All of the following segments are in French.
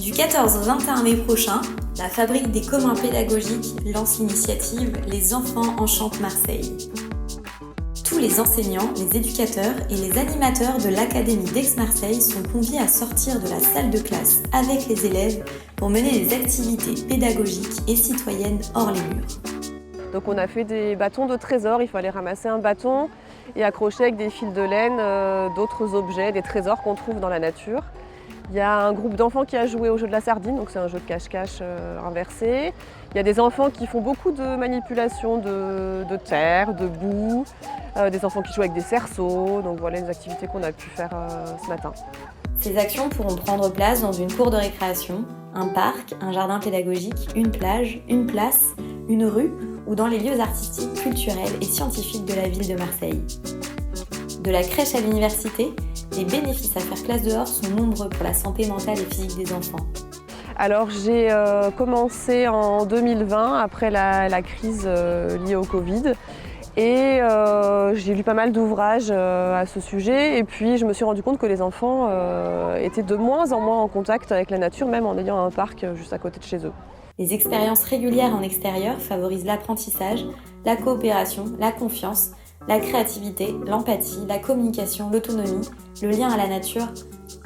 Du 14 au 21 mai prochain, la Fabrique des communs pédagogiques lance l'initiative Les enfants enchantent Marseille. Tous les enseignants, les éducateurs et les animateurs de l'Académie d'Aix-Marseille sont conviés à sortir de la salle de classe avec les élèves pour mener des activités pédagogiques et citoyennes hors les murs. Donc on a fait des bâtons de trésors, il fallait ramasser un bâton et accrocher avec des fils de laine d'autres objets, des trésors qu'on trouve dans la nature. Il y a un groupe d'enfants qui a joué au jeu de la sardine, donc c'est un jeu de cache-cache inversé. Il y a des enfants qui font beaucoup de manipulations de terre, de boue, des enfants qui jouent avec des cerceaux, donc voilà les activités qu'on a pu faire ce matin. Ces actions pourront prendre place dans une cour de récréation, un parc, un jardin pédagogique, une plage, une place, une rue ou dans les lieux artistiques, culturels et scientifiques de la ville de Marseille. De la crèche à l'université, les bénéfices à faire classe dehors sont nombreux pour la santé mentale et physique des enfants. Alors j'ai commencé en 2020 après la crise liée au Covid et j'ai lu pas mal d'ouvrages à ce sujet et puis je me suis rendu compte que les enfants étaient de moins en moins en contact avec la nature, même en ayant un parc juste à côté de chez eux. Les expériences régulières en extérieur favorisent l'apprentissage, la coopération, la confiance, la créativité, l'empathie, la communication, l'autonomie, le lien à la nature.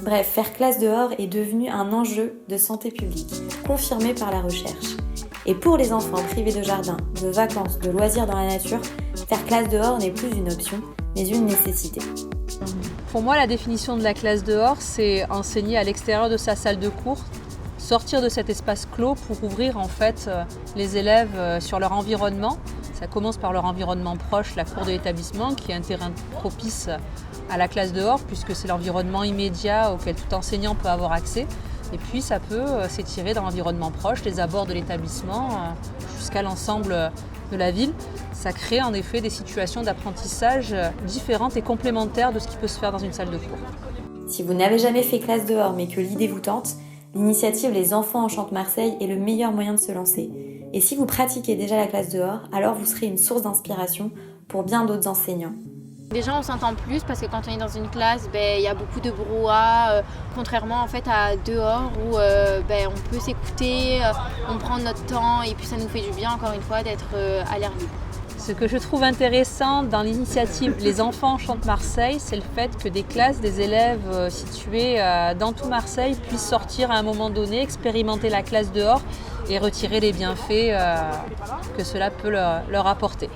Bref, faire classe dehors est devenu un enjeu de santé publique, confirmé par la recherche. Et pour les enfants privés de jardin, de vacances, de loisirs dans la nature, faire classe dehors n'est plus une option, mais une nécessité. Pour moi, la définition de la classe dehors, c'est enseigner à l'extérieur de sa salle de cours, sortir de cet espace clos pour ouvrir en fait les élèves sur leur environnement. Ça commence par leur environnement proche, la cour de l'établissement, qui est un terrain propice à la classe dehors, puisque c'est l'environnement immédiat auquel tout enseignant peut avoir accès. Et puis ça peut s'étirer dans l'environnement proche, les abords de l'établissement, jusqu'à l'ensemble de la ville. Ça crée en effet des situations d'apprentissage différentes et complémentaires de ce qui peut se faire dans une salle de cours. Si vous n'avez jamais fait classe dehors mais que l'idée vous tente, l'initiative Les enfants enchantent Marseille est le meilleur moyen de se lancer. Et si vous pratiquez déjà la classe dehors, alors vous serez une source d'inspiration pour bien d'autres enseignants. Déjà on s'entend plus parce que quand on est dans une classe, il y a beaucoup de brouhaha, contrairement en fait à dehors où on peut s'écouter, on prend notre temps et puis ça nous fait du bien encore une fois d'être à l'air libre. Ce que je trouve intéressant dans l'initiative Les enfants enchantent Marseille, c'est le fait que des classes, des élèves situés dans tout Marseille puissent sortir à un moment donné, expérimenter la classe dehors et retirer les bienfaits que cela peut leur apporter.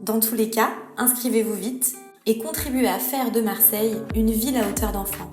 Dans tous les cas, inscrivez-vous vite et contribuez à faire de Marseille une ville à hauteur d'enfant.